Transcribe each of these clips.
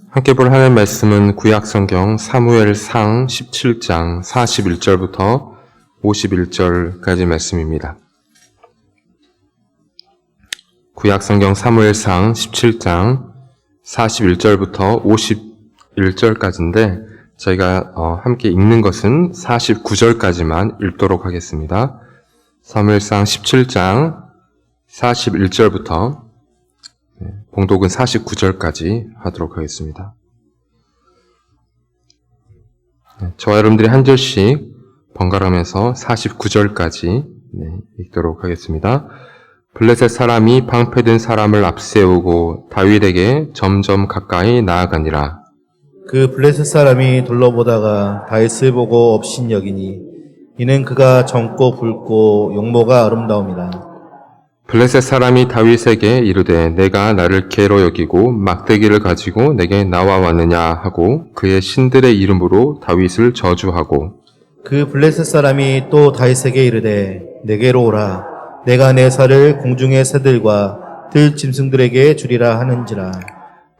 함께 볼 하나님의 말씀은 구약성경 사무엘상 17장 41절부터 51절까지 말씀입니다. 구약성경 사무엘상 17장 41절부터 51절까지인데 저희가 함께 읽는 것은 49절까지만 읽도록 하겠습니다. 사무엘상 17장 41절부터 봉독은 49절까지 하도록 하겠습니다. 저와 여러분들이 한 절씩 번갈아가면서 49절까지 읽도록 하겠습니다. 블레셋 사람이 방패든 사람을 앞세우고 다윗에게 점점 가까이 나아가니라. 그 블레셋 사람이 둘러보다가 다윗을 보고 업신여기니 이는 그가 젊고 붉고 용모가 아름다움이라. 블레셋 사람이 다윗에게 이르되 내가 나를 개로 여기고 막대기를 가지고 내게 나와 왔느냐 하고 그의 신들의 이름으로 다윗을 저주하고 그 블레셋 사람이 또 다윗에게 이르되 내게로 오라 내가 내 살을 공중의 새들과 들 짐승들에게 주리라 하는지라.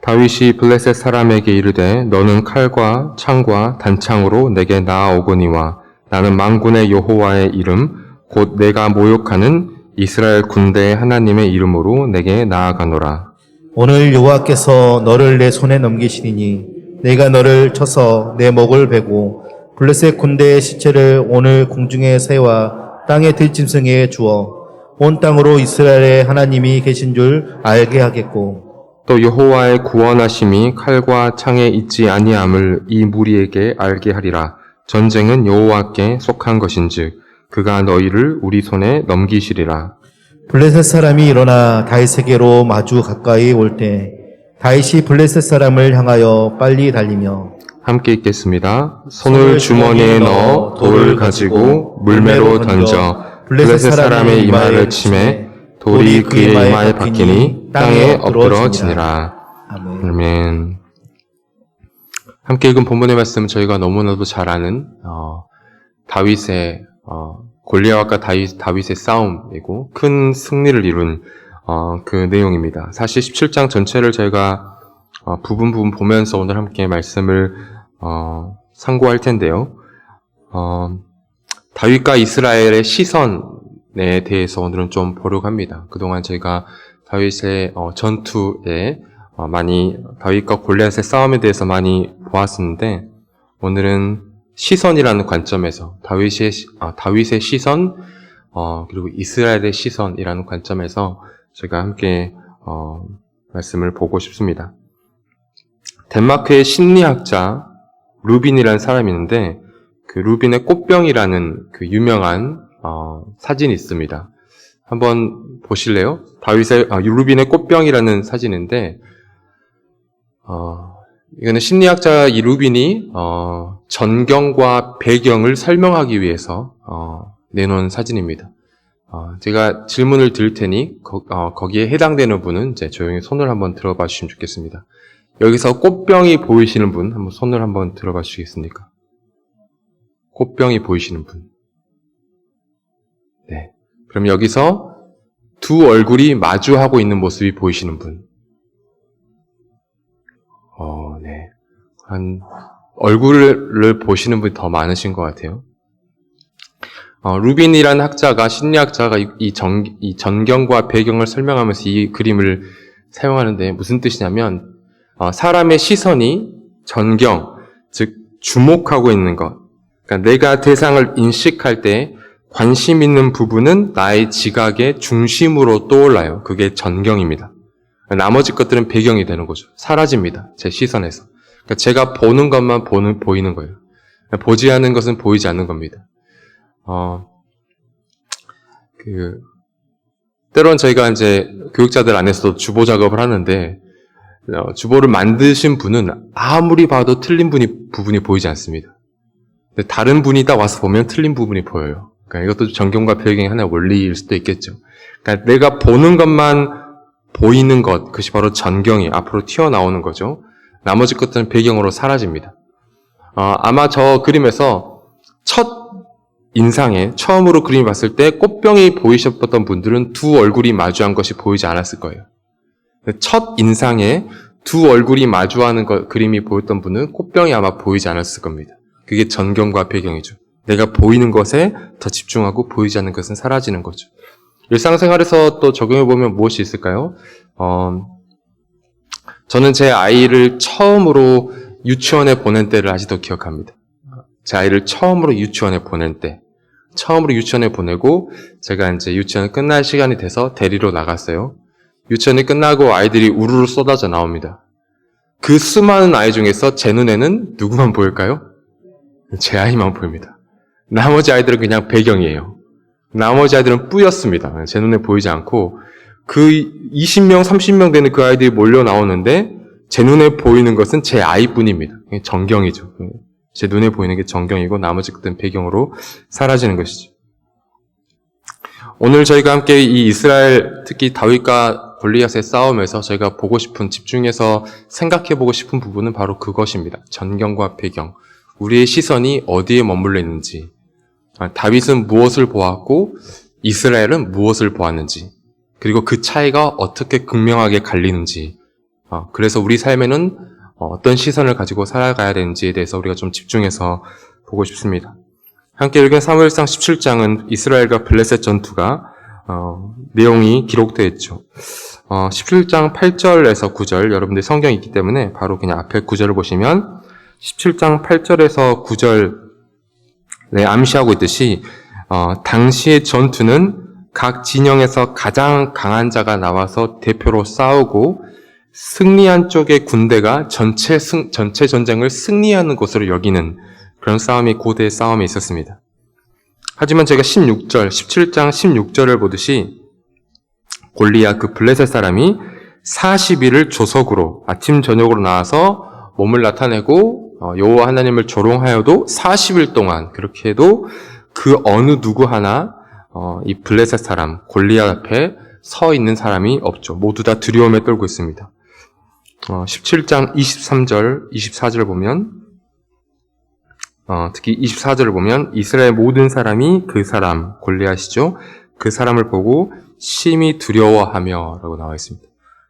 다윗이 블레셋 사람에게 이르되 너는 칼과 창과 단창으로 내게 나아오거니와 나는 만군의 여호와의 이름 곧 내가 모욕하는 이스라엘 군대의 하나님의 이름으로 내게 나아가노라. 오늘 여호와께서 너를 내 손에 넘기시리니 내가 너를 쳐서 내 목을 베고 블레셋 군대의 시체를 오늘 공중의 새와 땅의 들짐승에 주어 온 땅으로 이스라엘의 하나님이 계신 줄 알게 하겠고 또 여호와의 구원하심이 칼과 창에 있지 아니함을 이 무리에게 알게 하리라. 전쟁은 여호와께 속한 것인즉 그가 너희를 우리 손에 넘기시리라. 블레셋 사람이 일어나 다윗에게로 마주 가까이 올 때 다윗이 블레셋 사람을 향하여 빨리 달리며 함께 읽겠습니다. 손을 주머니에 넣어 돌을 가지고 물매로 던져 블레셋 사람의 이마를 치매 돌이 그의 이마에 박히니 땅에 엎드러지니라. 아멘. 함께 읽은 본문의 말씀은 저희가 너무나도 잘 아는 다윗의 골리앗과 다윗의 싸움이고 큰 승리를 이룬 그 내용입니다. 사실 17장 전체를 저희가 부분 보면서 오늘 함께 말씀을 상고할 텐데요. 다윗과 이스라엘의 시선에 대해서 오늘은 좀 보려고 합니다. 그동안 저희가 다윗의 전투에 많이 다윗과 골리앗의 싸움에 대해서 많이 보았었는데 오늘은 시선이라는 관점에서 다윗의 시선 그리고 이스라엘의 시선이라는 관점에서 제가 함께 말씀을 보고 싶습니다. 덴마크의 심리학자 루빈이라는 사람이 있는데 그 루빈의 꽃병이라는 그 유명한 사진이 있습니다. 한번 보실래요? 루빈의 꽃병이라는 사진인데 이거는 심리학자 이 루빈이 전경과 배경을 설명하기 위해서 내놓은 사진입니다. 제가 질문을 드릴 테니 거기에 해당되는 분은 이제 조용히 손을 한번 들어봐 주시면 좋겠습니다. 여기서 꽃병이 보이시는 분 한번 손을 한번 들어봐 주시겠습니까? 꽃병이 보이시는 분. 네. 그럼 여기서 두 얼굴이 마주하고 있는 모습이 보이시는 분. 네. 얼굴을 보시는 분이 더 많으신 것 같아요. 루빈이라는 학자가, 심리학자가 이 전경과 배경을 설명하면서 이 그림을 사용하는데 무슨 뜻이냐면, 사람의 시선이 전경, 즉, 주목하고 있는 것. 그러니까 내가 대상을 인식할 때 관심 있는 부분은 나의 지각의 중심으로 떠올라요. 그게 전경입니다. 나머지 것들은 배경이 되는 거죠. 사라집니다. 제 시선에서. 그러니까 제가 보는 것만 보이는 거예요. 보지 않는 것은 보이지 않는 겁니다. 때론 저희가 이제 교육자들 안에서도 주보 작업을 하는데, 주보를 만드신 분은 아무리 봐도 틀린 부분이 보이지 않습니다. 근데 다른 분이 딱 와서 보면 틀린 부분이 보여요. 그러니까 이것도 전경과 배경의 하나의 원리일 수도 있겠죠. 그러니까 내가 보는 것만 보이는 것, 그것이 바로 전경이 앞으로 튀어나오는 거죠. 나머지 것들은 배경으로 사라집니다. 아마 저 그림에서 첫 인상에 처음으로 그림을 봤을 때 꽃병이 보이셨던 분들은 두 얼굴이 마주한 것이 보이지 않았을 거예요. 첫 인상에 두 얼굴이 마주하는 그림이 보였던 분은 꽃병이 아마 보이지 않았을 겁니다. 그게 전경과 배경이죠. 내가 보이는 것에 더 집중하고 보이지 않는 것은 사라지는 거죠. 일상생활에서 또 적용해보면 무엇이 있을까요? 저는 제 아이를 처음으로 유치원에 보낸 때를 아직도 기억합니다. 제 아이를 처음으로 유치원에 보낸 때. 처음으로 유치원에 보내고 제가 이제 유치원 끝날 시간이 돼서 데리러 나갔어요. 유치원이 끝나고 아이들이 우르르 쏟아져 나옵니다. 그 수많은 아이 중에서 제 눈에는 누구만 보일까요? 제 아이만 보입니다. 나머지 아이들은 그냥 배경이에요. 나머지 아이들은 뿌였습니다. 제 눈에 보이지 않고 그 20명, 30명 되는 그 아이들이 몰려 나오는데 제 눈에 보이는 것은 제 아이뿐입니다. 전경이죠. 제 눈에 보이는 게 전경이고 나머지 것들은 배경으로 사라지는 것이죠. 오늘 저희가 함께 이 이스라엘, 특히 다윗과 골리앗의 싸움에서 저희가 보고 싶은, 집중해서 생각해보고 싶은 부분은 바로 그것입니다. 전경과 배경. 우리의 시선이 어디에 머물러 있는지, 다윗은 무엇을 보았고 이스라엘은 무엇을 보았는지, 그리고 그 차이가 어떻게 극명하게 갈리는지, 그래서 우리 삶에는 어떤 시선을 가지고 살아가야 되는지에 대해서 우리가 좀 집중해서 보고 싶습니다. 함께 읽은 사무엘상 17장은 이스라엘과 블레셋 전투가 내용이 기록되어 있죠. 17장 8절에서 9절, 여러분들 성경이 있기 때문에 바로 그냥 앞에 9절을 보시면 17장 8절에서 9절에 암시하고 있듯이 당시의 전투는 각 진영에서 가장 강한 자가 나와서 대표로 싸우고 승리한 쪽의 군대가 전체 전쟁을 승리하는 것으로 여기는 그런 싸움이, 고대의 싸움이 있었습니다. 하지만 제가 17장 16절을 보듯이 골리앗, 그 블레셋 사람이 40일을 조석으로 아침 저녁으로 나와서 몸을 나타내고 여호와 하나님을 조롱하여도 40일 동안 그렇게 해도 그 어느 누구 하나 이 블레셋 사람 골리앗 앞에 서 있는 사람이 없죠. 모두 다 두려움에 떨고 있습니다. 17장 23절, 24절 보면 특히 24절을 보면 이스라엘 모든 사람이 그 사람, 골리앗이죠. 그 사람을 보고 심히 두려워하며 라고 나와 있습니다.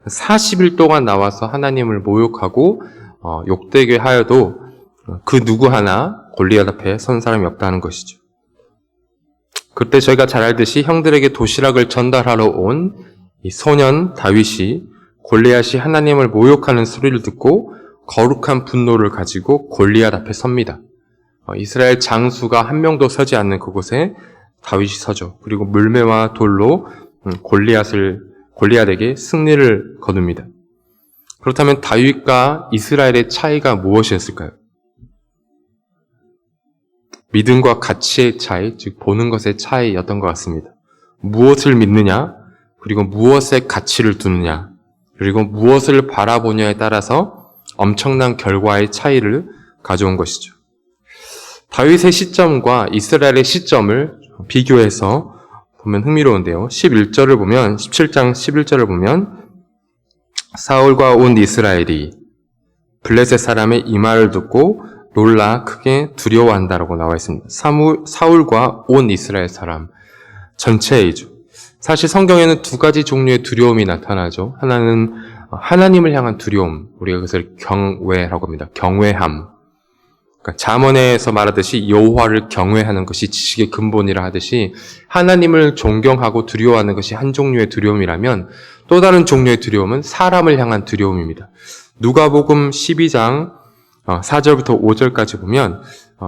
40일 동안 나와서 하나님을 모욕하고 욕되게 하여도 그 누구 하나 골리앗 앞에 선 사람이 없다는 것이죠. 그때 저희가 잘 알듯이 형들에게 도시락을 전달하러 온 이 소년 다윗이 골리앗이 하나님을 모욕하는 소리를 듣고 거룩한 분노를 가지고 골리앗 앞에 섭니다. 이스라엘 장수가 한 명도 서지 않는 그곳에 다윗이 서죠. 그리고 물매와 돌로 골리앗에게 승리를 거둡니다. 그렇다면 다윗과 이스라엘의 차이가 무엇이었을까요? 믿음과 가치의 차이, 즉 보는 것의 차이였던 것 같습니다. 무엇을 믿느냐, 그리고 무엇에 가치를 두느냐, 그리고 무엇을 바라보냐에 따라서 엄청난 결과의 차이를 가져온 것이죠. 다윗의 시점과 이스라엘의 시점을 비교해서 보면 흥미로운데요. 11절을 보면, 17장 11절을 보면 사울과 온 이스라엘이 블레셋 사람의 이 말을 듣고 놀라 크게 두려워한다라고 나와 있습니다. 사울과 온 이스라엘 사람 전체이죠. 사실 성경에는 두 가지 종류의 두려움이 나타나죠. 하나는 하나님을 향한 두려움, 우리가 그것을 경외라고 합니다. 경외함. 그러니까 잠언에서 말하듯이 여호와를 경외하는 것이 지식의 근본이라 하듯이 하나님을 존경하고 두려워하는 것이 한 종류의 두려움이라면 또 다른 종류의 두려움은 사람을 향한 두려움입니다. 누가복음 12장 4절부터 5절까지 보면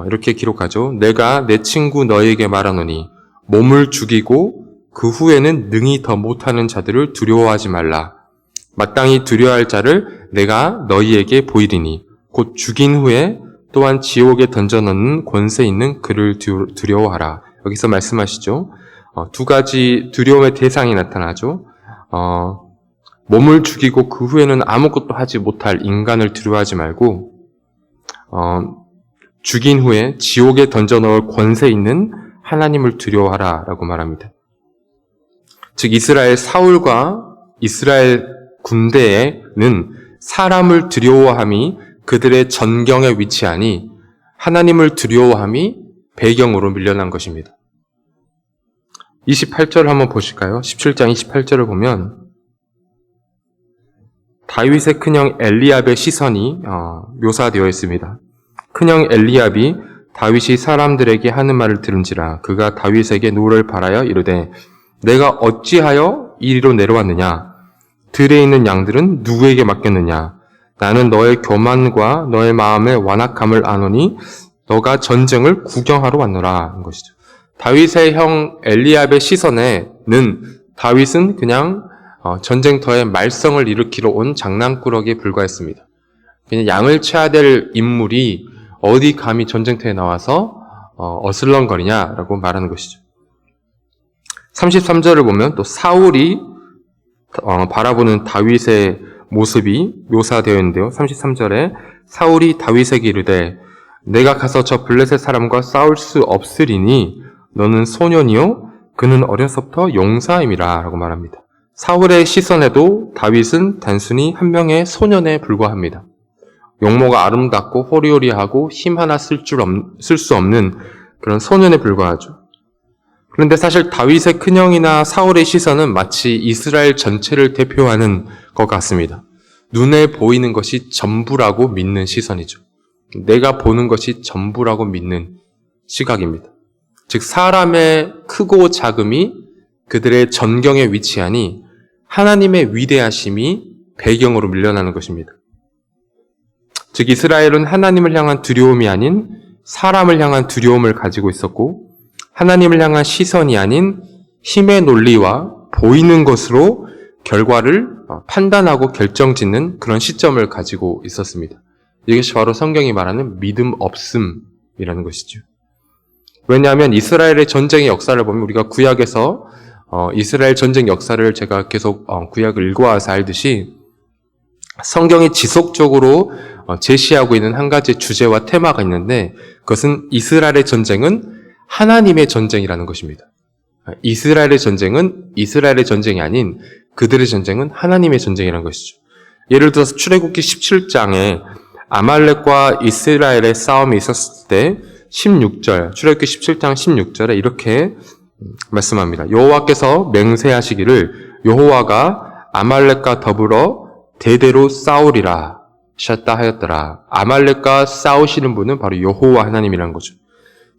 이렇게 기록하죠. 내가 내 친구 너희에게 말하노니 몸을 죽이고 그 후에는 능히 더 못하는 자들을 두려워하지 말라. 마땅히 두려워할 자를 내가 너희에게 보이리니 곧 죽인 후에 또한 지옥에 던져넣는 권세 있는 그를 두려워하라. 여기서 말씀하시죠. 두 가지 두려움의 대상이 나타나죠. 몸을 죽이고 그 후에는 아무것도 하지 못할 인간을 두려워하지 말고 죽인 후에 지옥에 던져넣을 권세 있는 하나님을 두려워하라 라고 말합니다. 즉 이스라엘 사울과 이스라엘 군대에는 사람을 두려워함이 그들의 전경에 위치하니 하나님을 두려워함이 배경으로 밀려난 것입니다. 28절을 한번 보실까요? 17장 28절을 보면 다윗의 큰형 엘리압의 시선이 묘사되어 있습니다. 큰형 엘리압이 다윗이 사람들에게 하는 말을 들은지라 그가 다윗에게 노를 바라여 이르되 내가 어찌하여 이리로 내려왔느냐 들에 있는 양들은 누구에게 맡겼느냐 나는 너의 교만과 너의 마음의 완악함을 아노니 너가 전쟁을 구경하러 왔노라 한 것이죠. 다윗의 형 엘리압의 시선에는 다윗은 그냥 전쟁터에 말썽을 일으키러 온 장난꾸러기에 불과했습니다. 그냥 양을 쳐야 될 인물이 어디 감히 전쟁터에 나와서 어슬렁거리냐라고 말하는 것이죠. 33절을 보면 또 사울이 바라보는 다윗의 모습이 묘사되어 있는데요. 33절에 사울이 다윗에게 이르되 내가 가서 저 블레셋 사람과 싸울 수 없으리니 너는 소년이요 그는 어려서부터 용사임이라 라고 말합니다. 사울의 시선에도 다윗은 단순히 한 명의 소년에 불과합니다. 용모가 아름답고 호리호리하고 힘 하나 쓸 수 없는 그런 소년에 불과하죠. 그런데 사실 다윗의 큰형이나 사울의 시선은 마치 이스라엘 전체를 대표하는 것 같습니다. 눈에 보이는 것이 전부라고 믿는 시선이죠. 내가 보는 것이 전부라고 믿는 시각입니다. 즉 사람의 크고 작음이 그들의 전경에 위치하니 하나님의 위대하심이 배경으로 밀려나는 것입니다. 즉 이스라엘은 하나님을 향한 두려움이 아닌 사람을 향한 두려움을 가지고 있었고 하나님을 향한 시선이 아닌 힘의 논리와 보이는 것으로 결과를 판단하고 결정짓는 그런 시점을 가지고 있었습니다. 이것이 바로 성경이 말하는 믿음 없음이라는 것이죠. 왜냐하면 이스라엘의 전쟁의 역사를 보면 우리가 구약에서 이스라엘 전쟁 역사를 제가 계속 구약을 읽어와서 알듯이 성경이 지속적으로 제시하고 있는 한 가지 주제와 테마가 있는데 그것은 이스라엘의 전쟁은 하나님의 전쟁이라는 것입니다. 이스라엘의 전쟁은 이스라엘의 전쟁이 아닌 그들의 전쟁은 하나님의 전쟁이라는 것이죠. 예를 들어서 출애굽기 17장에 아말렉과 이스라엘의 싸움이 있었을 때 16절, 출애굽기 17장 16절에 이렇게 말씀합니다. 여호와께서 맹세하시기를 여호와가 아말렉과 더불어 대대로 싸우리라 하셨다 하였더라. 아말렉과 싸우시는 분은 바로 여호와 하나님이라는 거죠.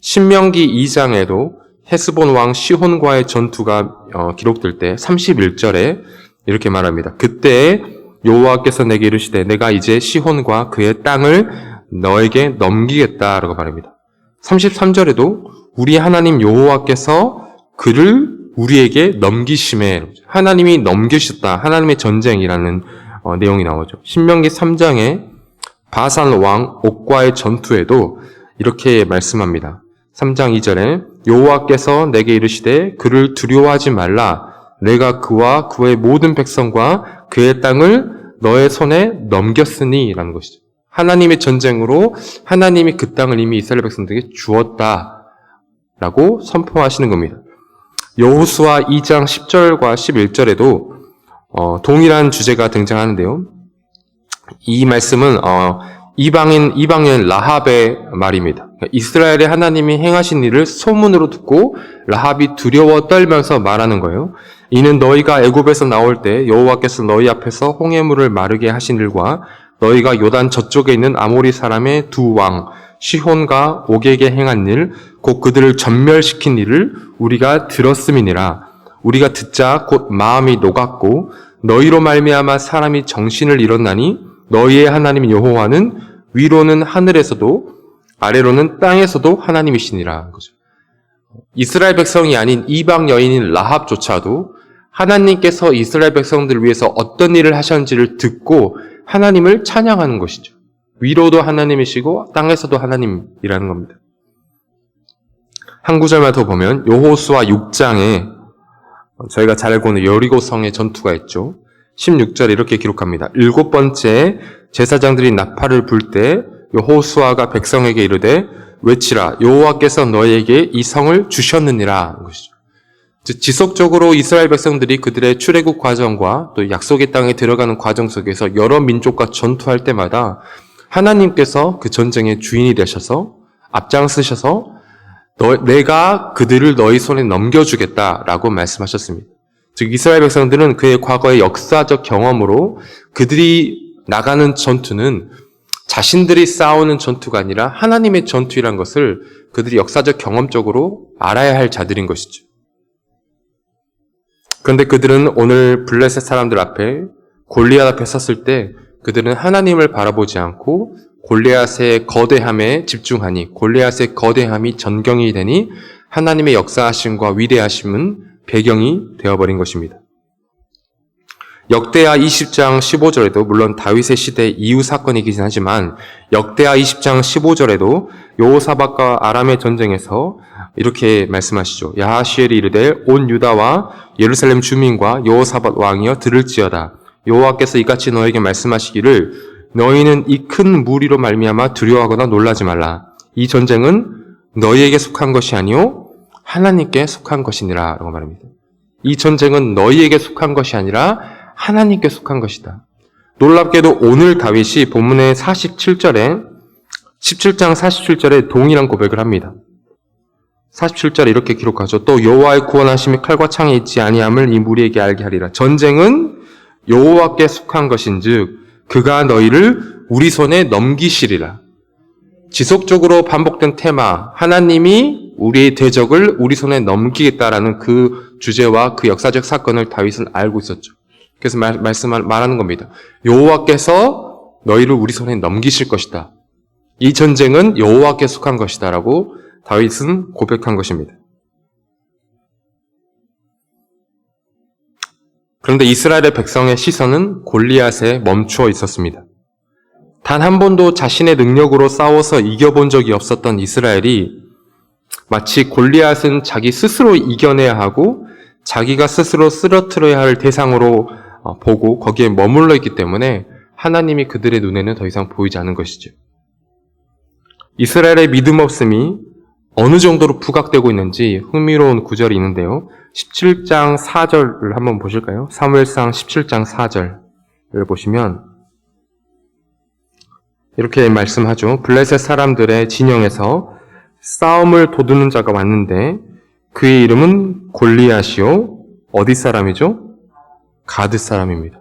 신명기 2장에도 헤스본 왕 시혼과의 전투가 기록될 때 31절에 이렇게 말합니다. 그때 여호와께서 내게 이르시되 내가 이제 시혼과 그의 땅을 너에게 넘기겠다라고 말합니다. 33절에도 우리 하나님 여호와께서 그를 우리에게 넘기심에 하나님이 넘기셨다. 하나님의 전쟁이라는 내용이 나오죠. 신명기 3장에 바산 왕 옥과의 전투에도 이렇게 말씀합니다. 3장 2절에 여호와께서 내게 이르시되 그를 두려워하지 말라. 내가 그와 그의 모든 백성과 그의 땅을 너의 손에 넘겼으니 라는 것이죠. 하나님의 전쟁으로 하나님이 그 땅을 이미 이스라엘 백성들에게 주었다라고 선포하시는 겁니다. 여호수아 2장 10절과 11절에도 동일한 주제가 등장하는데요. 이 말씀은 이방인 라합의 말입니다. 이스라엘의 하나님이 행하신 일을 소문으로 듣고 라합이 두려워 떨면서 말하는 거예요. 이는 너희가 애굽에서 나올 때 여호와께서 너희 앞에서 홍해물을 마르게 하신 일과 너희가 요단 저쪽에 있는 아모리 사람의 두 왕 시혼과 옥에게 행한 일, 곧 그들을 전멸시킨 일을 우리가 들었음이니라. 우리가 듣자 곧 마음이 녹았고 너희로 말미암아 사람이 정신을 잃었나니 너희의 하나님 여호와는 위로는 하늘에서도 아래로는 땅에서도 하나님이시니라. 이스라엘 백성이 아닌 이방 여인인 라합조차도 하나님께서 이스라엘 백성들을 위해서 어떤 일을 하셨는지를 듣고 하나님을 찬양하는 것이죠. 위로도 하나님이시고 땅에서도 하나님이라는 겁니다. 한 구절만 더 보면 여호수아 6장에 저희가 잘 알고 있는 여리고성의 전투가 있죠. 16절에 이렇게 기록합니다. 7번째 제사장들이 나팔을 불 때 여호수아가 백성에게 이르되 외치라 여호와께서 너희에게 이 성을 주셨느니라 것이죠. 즉 지속적으로 이스라엘 백성들이 그들의 출애굽 과정과 또 약속의 땅에 들어가는 과정 속에서 여러 민족과 전투할 때마다 하나님께서 그 전쟁의 주인이 되셔서 앞장서셔서 내가 그들을 너희 손에 넘겨주겠다라고 말씀하셨습니다. 즉 이스라엘 백성들은 그의 과거의 역사적 경험으로 그들이 나가는 전투는 자신들이 싸우는 전투가 아니라 하나님의 전투이란 것을 그들이 역사적 경험적으로 알아야 할 자들인 것이죠. 그런데 그들은 오늘 블레셋 사람들 앞에 골리앗 앞에 섰을 때 그들은 하나님을 바라보지 않고 골리앗의 거대함에 집중하니 골리앗의 거대함이 전경이 되니 하나님의 역사하심과 위대하심은 배경이 되어버린 것입니다. 역대하 20장 15절에도 물론 다윗의 시대 이후 사건이긴 하지만 역대하 20장 15절에도 여호사밧과 아람의 전쟁에서 이렇게 말씀하시죠. 야하시엘이 이르되 온 유다와 예루살렘 주민과 여호사밧 왕이여 들을지어다. 여호와께서 이같이 너에게 말씀하시기를 너희는 이 큰 무리로 말미암아 두려워하거나 놀라지 말라. 이 전쟁은 너희에게 속한 것이 아니요 하나님께 속한 것이니라 라고 말합니다. 이 전쟁은 너희에게 속한 것이 아니라 하나님께 속한 것이다. 놀랍게도 오늘 다윗이 본문의 17장 47절에 동일한 고백을 합니다. 47절에 이렇게 기록하죠. 또 여호와의 구원하심이 칼과 창에 있지 아니함을 이 무리에게 알게 하리라. 전쟁은 여호와께 속한 것인즉 그가 너희를 우리 손에 넘기시리라. 지속적으로 반복된 테마, 하나님이 우리의 대적을 우리 손에 넘기겠다라는 그 주제와 그 역사적 사건을 다윗은 알고 있었죠. 그래서 말하는 겁니다. 여호와께서 너희를 우리 손에 넘기실 것이다. 이 전쟁은 여호와께 속한 것이다 라고 다윗은 고백한 것입니다. 그런데 이스라엘의 백성의 시선은 골리앗에 멈추어 있었습니다. 단 한 번도 자신의 능력으로 싸워서 이겨본 적이 없었던 이스라엘이 마치 골리앗은 자기 스스로 이겨내야 하고 자기가 스스로 쓰러뜨려야 할 대상으로 보고 거기에 머물러 있기 때문에 하나님이 그들의 눈에는 더 이상 보이지 않은 것이죠. 이스라엘의 믿음 없음이 어느 정도로 부각되고 있는지 흥미로운 구절이 있는데요. 17장 4절을 한번 보실까요? 사무엘상 17장 4절을 보시면 이렇게 말씀하죠. 블레셋 사람들의 진영에서 싸움을 도두는 자가 왔는데 그의 이름은 골리앗이요. 어디 사람이죠? 가드 사람입니다.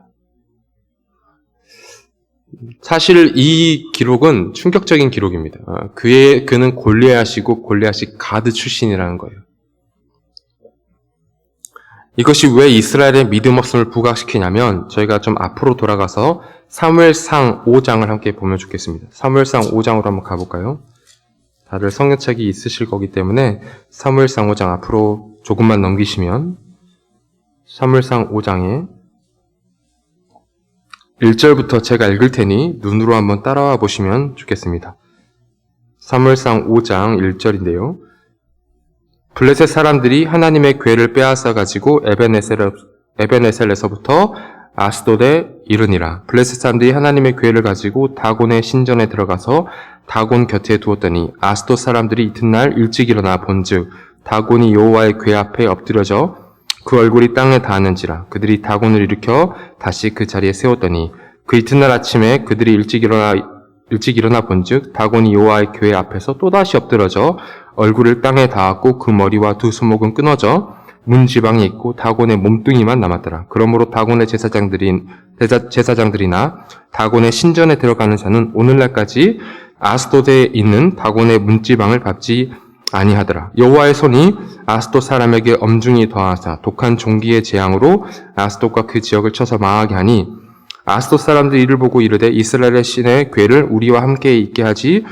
사실 이 기록은 충격적인 기록입니다. 그는 골리앗이고 골리앗이 가드 출신이라는 거예요. 이것이 왜 이스라엘의 믿음 없음을 부각시키냐면 저희가 좀 앞으로 돌아가서 사무엘상 5장을 함께 보면 좋겠습니다. 사무엘상 5장으로 한번 가볼까요? 다들 성경책이 있으실 거기 때문에 사무엘상 5장 앞으로 조금만 넘기시면 사무엘상 5장에 1절부터 제가 읽을 테니 눈으로 한번 따라와 보시면 좋겠습니다. 사무엘상 5장 1절인데요. 블레셋 사람들이 하나님의 궤를 빼앗아 가지고 에벤에셀에서부터 아스돗에 이르니라. 블레셋 사람들이 하나님의 궤를 가지고 다곤의 신전에 들어가서 다곤 곁에 두었더니 아스돗 사람들이 이튿날 일찍 일어나 본즉 다곤이 여호와의 궤 앞에 엎드려져 그 얼굴이 땅에 닿았는지라. 그들이 다곤을 일으켜 다시 그 자리에 세웠더니 그 이튿날 아침에 그들이 일찍 일어나 본즉 다곤이 여호와의 궤 앞에서 또다시 엎드러져 얼굴을 땅에 닿았고 그 머리와 두 손목은 끊어져 문지방이 있고 다곤의 몸뚱이만 남았더라. 그러므로 다곤의 제사장들이나 다곤의 신전에 들어가는 자는 오늘날까지 아스돗에 있는 다곤의 문지방을 밟지 아니하더라. 여호와의 손이 아스돗 사람에게 엄중히 더하사 독한 종기의 재앙으로 아스돗과 그 지역을 쳐서 망하게 하니 아스돗 사람들이 이를 보고 이르되 이스라엘의 신의 궤를 우리와 함께 있게 하지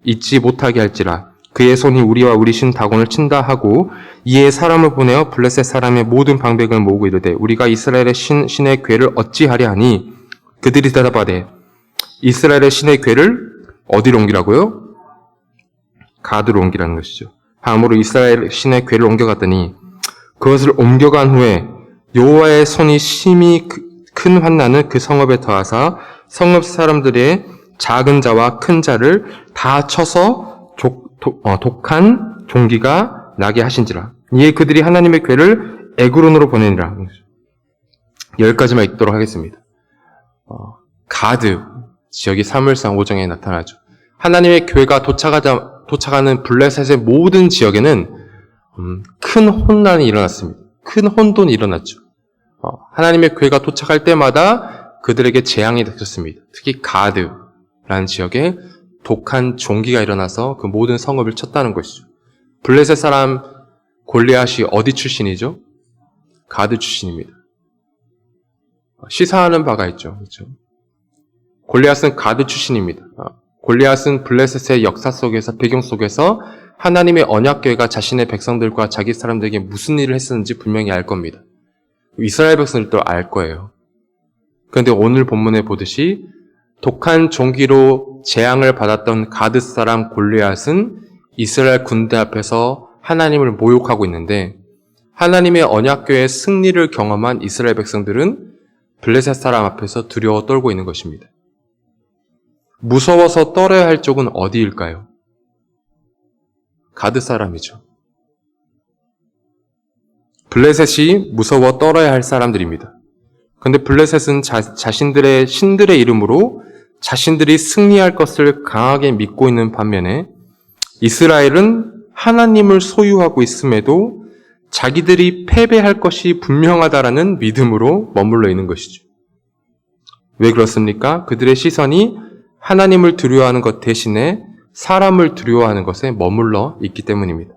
잊지 못하게 할지라. 그의 손이 우리와 우리 신 다곤을 친다 하고 이에 사람을 보내어 블레셋 사람의 모든 방백을 모으고 이르되 우리가 이스라엘의 신의 궤를 어찌하려 하니 그들이 대답하되 이스라엘의 신의 궤를 어디로 옮기라고요? 가드로 옮기라는 것이죠. 다음으로 이스라엘 신의 궤를 옮겨갔더니 그것을 옮겨간 후에 여호와의 손이 심히 큰 환난을 그 성읍에 더하사 성읍 사람들의 작은 자와 큰 자를 다 쳐서 독한 종기가 나게 하신지라. 이에 그들이 하나님의 궤를 에그론으로 보내니라. 10가지만 읽도록 하겠습니다. 가드 지역이 사무엘상 5장에 나타나죠. 하나님의 궤가 도착하는 블레셋의 모든 지역에는 큰 혼란이 일어났습니다. 큰 혼돈이 일어났죠. 하나님의 궤가 도착할 때마다 그들에게 재앙이 닥쳤습니다. 특히 가드라는 지역에 독한 종기가 일어나서 그 모든 성읍을 쳤다는 것이죠. 블레셋 사람 골리앗이 어디 출신이죠? 가드 출신입니다. 시사하는 바가 있죠. 그렇죠? 골리앗은 가드 출신입니다. 골리앗은 블레셋의 역사 속에서, 배경 속에서 하나님의 언약궤가 자신의 백성들과 자기 사람들에게 무슨 일을 했었는지 분명히 알 겁니다. 이스라엘 백성들도 알 거예요. 그런데 오늘 본문에 보듯이 독한 종기로 재앙을 받았던 가드 사람 골리앗은 이스라엘 군대 앞에서 하나님을 모욕하고 있는데, 하나님의 언약궤의 승리를 경험한 이스라엘 백성들은 블레셋 사람 앞에서 두려워 떨고 있는 것입니다. 무서워서 떨어야 할 쪽은 어디일까요? 가드 사람이죠. 블레셋이 무서워 떨어야 할 사람들입니다. 그런데 블레셋은 자신들의 신들의 이름으로 자신들이 승리할 것을 강하게 믿고 있는 반면에, 이스라엘은 하나님을 소유하고 있음에도 자기들이 패배할 것이 분명하다라는 믿음으로 머물러 있는 것이죠. 왜 그렇습니까? 그들의 시선이 하나님을 두려워하는 것 대신에 사람을 두려워하는 것에 머물러 있기 때문입니다.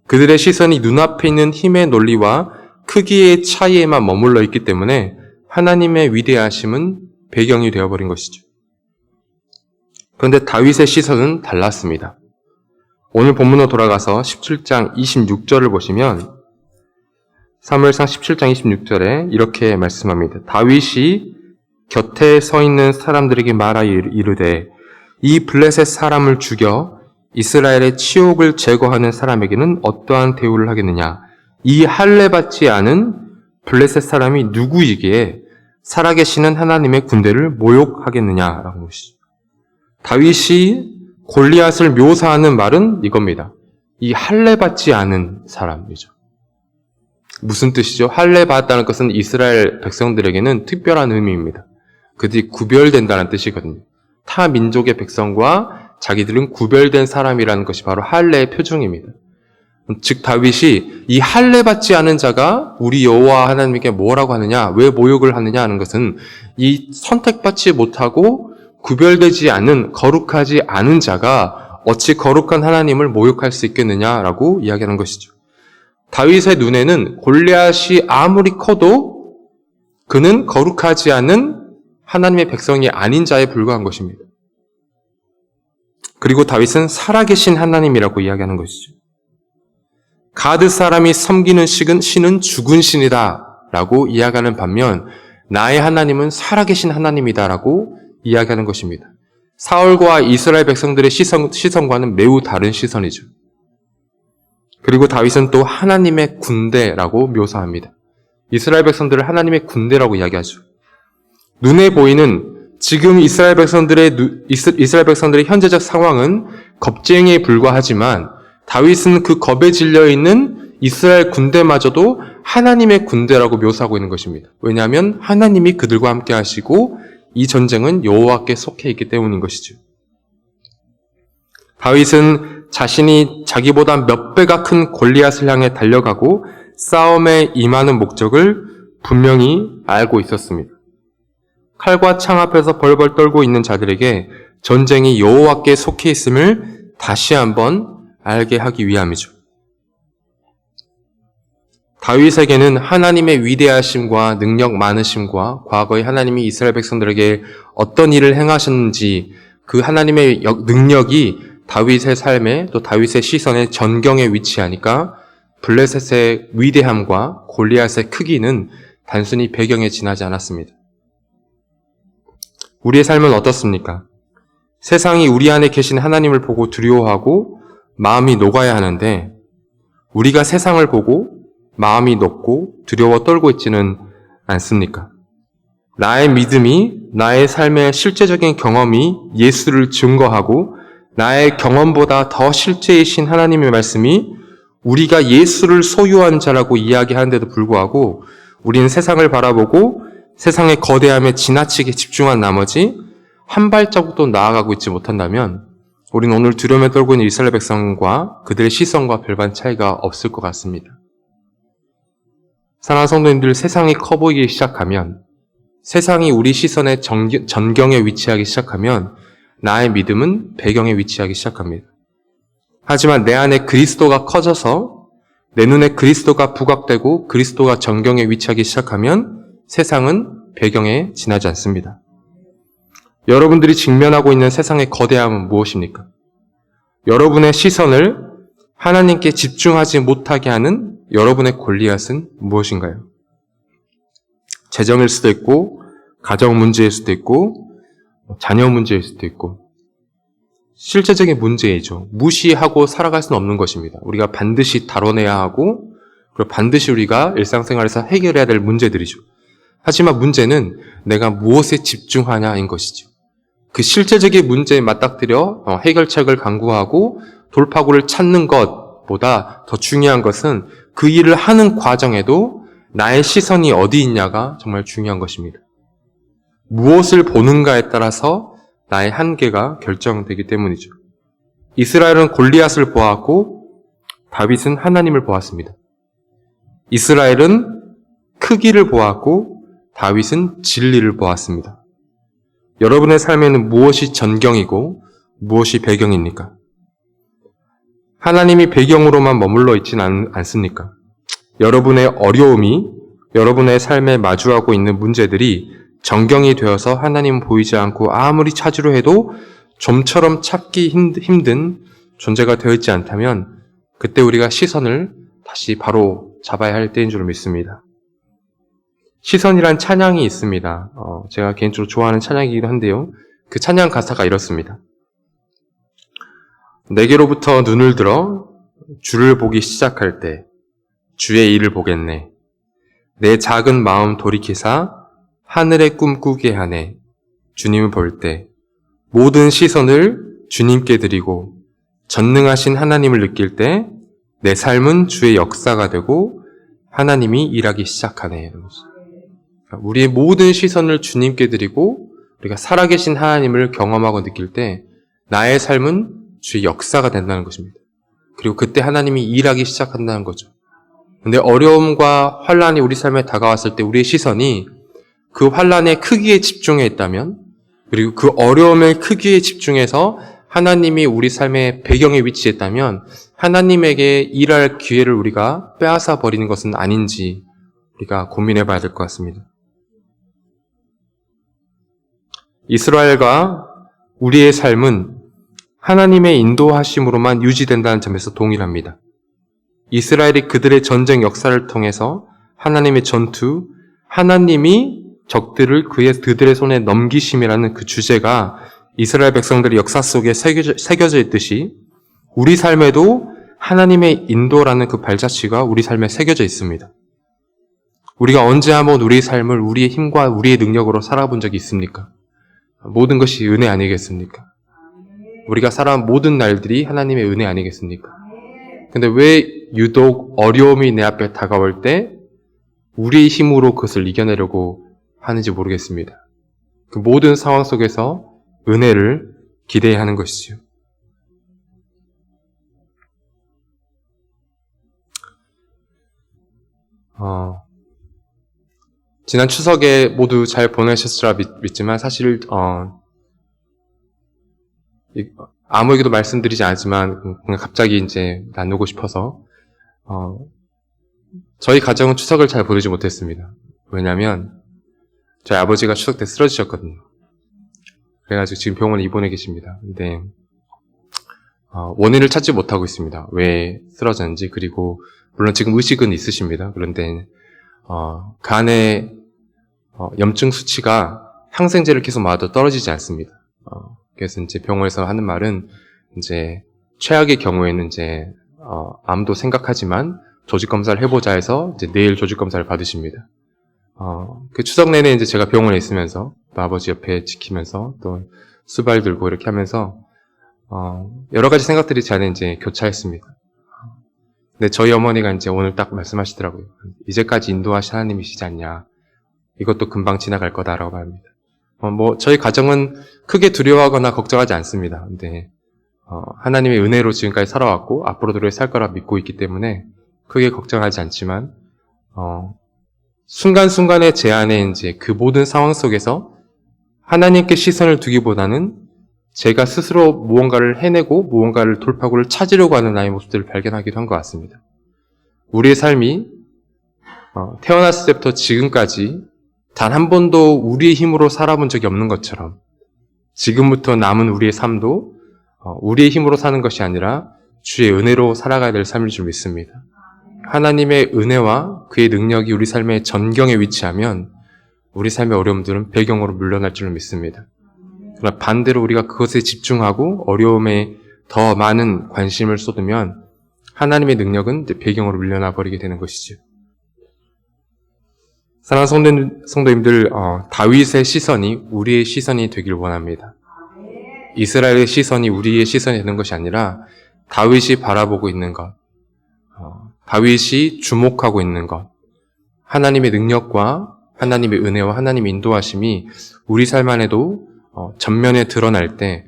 그들의 시선이 눈앞에 있는 힘의 논리와 크기의 차이에만 머물러 있기 때문에 하나님의 위대하심은 배경이 되어버린 것이죠. 그런데 다윗의 시선은 달랐습니다. 오늘 본문으로 돌아가서 17장 26절을 보시면, 사무엘상 17장 26절에 이렇게 말씀합니다. 다윗이 곁에 서 있는 사람들에게 말하여 이르되, 이 블레셋 사람을 죽여 이스라엘의 치욕을 제거하는 사람에게는 어떠한 대우를 하겠느냐? 이 할례 받지 않은 블레셋 사람이 누구이기에 살아계시는 하나님의 군대를 모욕하겠느냐라는 것이죠. 다윗이 골리앗을 묘사하는 말은 이겁니다. 이 할례 받지 않은 사람이죠. 무슨 뜻이죠? 할례 받았다는 것은 이스라엘 백성들에게는 특별한 의미입니다. 그들이 구별된다는 뜻이거든요. 타 민족의 백성과 자기들은 구별된 사람이라는 것이 바로 할례의 표징입니다. 즉 다윗이 이 할례 받지 않은 자가 우리 여호와 하나님께 뭐라고 하느냐, 왜 모욕을 하느냐 하는 것은 이 선택받지 못하고 구별되지 않은, 거룩하지 않은 자가 어찌 거룩한 하나님을 모욕할 수 있겠느냐라고 이야기하는 것이죠. 다윗의 눈에는 골리앗이 아무리 커도 그는 거룩하지 않은 하나님의 백성이 아닌 자에 불과한 것입니다. 그리고 다윗은 살아계신 하나님이라고 이야기하는 것이죠. 가드 사람이 섬기는 신은 죽은 신이다 라고 이야기하는 반면, 나의 하나님은 살아계신 하나님이다 라고 이야기하는 것입니다. 사울과 이스라엘 백성들의 시선과는 매우 다른 시선이죠. 그리고 다윗은 또 하나님의 군대라고 묘사합니다. 이스라엘 백성들을 하나님의 군대라고 이야기하죠. 눈에 보이는 지금 이스라엘 백성들의 현재적 상황은 겁쟁이에 불과하지만, 다윗은 그 겁에 질려 있는 이스라엘 군대마저도 하나님의 군대라고 묘사하고 있는 것입니다. 왜냐하면 하나님이 그들과 함께 하시고 이 전쟁은 여호와께 속해 있기 때문인 것이죠. 다윗은 자신이 자기보다 몇 배가 큰 골리앗을 향해 달려가고 싸움에 임하는 목적을 분명히 알고 있었습니다. 칼과 창 앞에서 벌벌 떨고 있는 자들에게 전쟁이 여호와께 속해 있음을 다시 한번 알게 하기 위함이죠. 다윗에게는 하나님의 위대하심과 능력 많으심과 과거에 하나님이 이스라엘 백성들에게 어떤 일을 행하셨는지 그 하나님의 능력이 다윗의 삶에, 또 다윗의 시선에 전경에 위치하니까 블레셋의 위대함과 골리앗의 크기는 단순히 배경에 지나지 않았습니다. 우리의 삶은 어떻습니까? 세상이 우리 안에 계신 하나님을 보고 두려워하고 마음이 녹아야 하는데, 우리가 세상을 보고 마음이 녹고 두려워 떨고 있지는 않습니까? 나의 믿음이, 나의 삶의 실제적인 경험이 예수를 증거하고 나의 경험보다 더 실제이신 하나님의 말씀이 우리가 예수를 소유한 자라고 이야기하는데도 불구하고 우리는 세상을 바라보고 세상의 거대함에 지나치게 집중한 나머지 한 발자국도 나아가고 있지 못한다면 우리는 오늘 두려움에 떨고 있는 이스라엘 백성과 그들의 시선과 별반 차이가 없을 것 같습니다. 사랑하는 성도님들, 세상이 커 보이기 시작하면 세상이 우리 시선의 전경에 위치하기 시작하면 나의 믿음은 배경에 위치하기 시작합니다. 하지만 내 안에 그리스도가 커져서 내 눈에 그리스도가 부각되고 그리스도가 전경에 위치하기 시작하면 세상은 배경에 지나지 않습니다. 여러분들이 직면하고 있는 세상의 거대함은 무엇입니까? 여러분의 시선을 하나님께 집중하지 못하게 하는 여러분의 골리앗은 무엇인가요? 재정일 수도 있고, 가정 문제일 수도 있고, 자녀 문제일 수도 있고, 실제적인 문제이죠. 무시하고 살아갈 수는 없는 것입니다. 우리가 반드시 다뤄내야 하고, 그리고 반드시 우리가 일상생활에서 해결해야 될 문제들이죠. 하지만 문제는 내가 무엇에 집중하냐인 것이죠. 그 실제적인 문제에 맞닥뜨려 해결책을 강구하고 돌파구를 찾는 것보다 더 중요한 것은 그 일을 하는 과정에도 나의 시선이 어디 있냐가 정말 중요한 것입니다. 무엇을 보는가에 따라서 나의 한계가 결정되기 때문이죠. 이스라엘은 골리앗을 보았고 다윗은 하나님을 보았습니다. 이스라엘은 크기를 보았고 다윗은 진리를 보았습니다. 여러분의 삶에는 무엇이 전경이고 무엇이 배경입니까? 하나님이 배경으로만 머물러 있지는 않습니까? 여러분의 어려움이 여러분의 삶에 마주하고 있는 문제들이 전경이 되어서 하나님은 보이지 않고 아무리 찾으려 해도 좀처럼 찾기 힘든 존재가 되어 있지 않다면 그때 우리가 시선을 다시 바로 잡아야 할 때인 줄 믿습니다. 시선이란 찬양이 있습니다. 제가 개인적으로 좋아하는 찬양이기도 한데요. 그 찬양 가사가 이렇습니다. 내게로부터 눈을 들어 주를 보기 시작할 때 주의 일을 보겠네. 내 작은 마음 돌이키사 하늘의 꿈 꾸게 하네. 주님을 볼 때 모든 시선을 주님께 드리고 전능하신 하나님을 느낄 때 내 삶은 주의 역사가 되고 하나님이 일하기 시작하네. 우리의 모든 시선을 주님께 드리고 우리가 살아계신 하나님을 경험하고 느낄 때 나의 삶은 주의 역사가 된다는 것입니다. 그리고 그때 하나님이 일하기 시작한다는 거죠. 근데 어려움과 환란이 우리 삶에 다가왔을 때 우리의 시선이 그 환란의 크기에 집중해 있다면, 그리고 그 어려움의 크기에 집중해서 하나님이 우리 삶의 배경에 위치했다면 하나님에게 일할 기회를 우리가 빼앗아 버리는 것은 아닌지 우리가 고민해 봐야 될 것 같습니다. 이스라엘과 우리의 삶은 하나님의 인도하심으로만 유지된다는 점에서 동일합니다. 이스라엘이 그들의 전쟁 역사를 통해서 하나님의 전투, 하나님이 적들을 그들의 손에 넘기심이라는 그 주제가 이스라엘 백성들의 역사 속에 새겨져 있듯이 우리 삶에도 하나님의 인도라는 그 발자취가 우리 삶에 새겨져 있습니다. 우리가 언제 한번 우리의 삶을 우리의 힘과 우리의 능력으로 살아본 적이 있습니까? 모든 것이 은혜 아니겠습니까? 우리가 살아온 모든 날들이 하나님의 은혜 아니겠습니까? 근데 왜 유독 어려움이 내 앞에 다가올 때 우리의 힘으로 그것을 이겨내려고 하는지 모르겠습니다. 그 모든 상황 속에서 은혜를 기대해야 하는 것이죠. 지난 추석에 모두 잘 보내셨으라 믿지만 사실 아무에게도 말씀드리지 않았지만 그냥 갑자기 이제 나누고 싶어서 저희 가정은 추석을 잘 보내지 못했습니다. 왜냐하면 저희 아버지가 추석 때 쓰러지셨거든요. 그래가지고 지금 병원에 입원해 계십니다. 근데 원인을 찾지 못하고 있습니다. 왜 쓰러졌는지. 그리고 물론 지금 의식은 있으십니다. 그런데 간에 염증 수치가 항생제를 계속 맞아도 떨어지지 않습니다. 그래서 이제 병원에서 하는 말은 이제 최악의 경우에는 이제 암도 생각하지만 조직 검사를 해보자 해서 이제 내일 조직 검사를 받으십니다. 그 추석 내내 이제 제가 병원에 있으면서 또 아버지 옆에 지키면서 또 수발 들고 이렇게 하면서 여러 가지 생각들이 제 안에 이제 교차했습니다. 근데 저희 어머니가 이제 오늘 딱 말씀하시더라고요. 이제까지 인도하신 하나님이시지 않냐. 이것도 금방 지나갈 거다라고 말합니다. 저희 가정은 크게 두려워하거나 걱정하지 않습니다. 근데 하나님의 은혜로 지금까지 살아왔고 앞으로도 그렇게 살 거라 믿고 있기 때문에 크게 걱정하지 않지만 순간순간의 제 안에 이제 그 모든 상황 속에서 하나님께 시선을 두기보다는 제가 스스로 무언가를 해내고 무언가를 돌파구를 찾으려고 하는 나의 모습들을 발견하기도 한 것 같습니다. 우리의 삶이 태어났을 때부터 지금까지 단 한 번도 우리의 힘으로 살아본 적이 없는 것처럼 지금부터 남은 우리의 삶도 우리의 힘으로 사는 것이 아니라 주의 은혜로 살아가야 될 삶일 줄 믿습니다. 하나님의 은혜와 그의 능력이 우리 삶의 전경에 위치하면 우리 삶의 어려움들은 배경으로 물러날 줄 믿습니다. 그러나 반대로 우리가 그것에 집중하고 어려움에 더 많은 관심을 쏟으면 하나님의 능력은 배경으로 물러나 버리게 되는 것이죠. 사랑하는 성도님들, 다윗의 시선이 우리의 시선이 되길 원합니다. 이스라엘의 시선이 우리의 시선이 되는 것이 아니라 다윗이 바라보고 있는 것, 다윗이 주목하고 있는 것, 하나님의 능력과 하나님의 은혜와 하나님의 인도하심이 우리 삶 안에도 전면에 드러날 때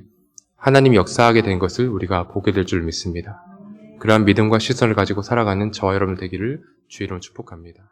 하나님이 역사하게 된 것을 우리가 보게 될 줄 믿습니다. 그러한 믿음과 시선을 가지고 살아가는 저와 여러분 되기를 주의 이름으로 축복합니다.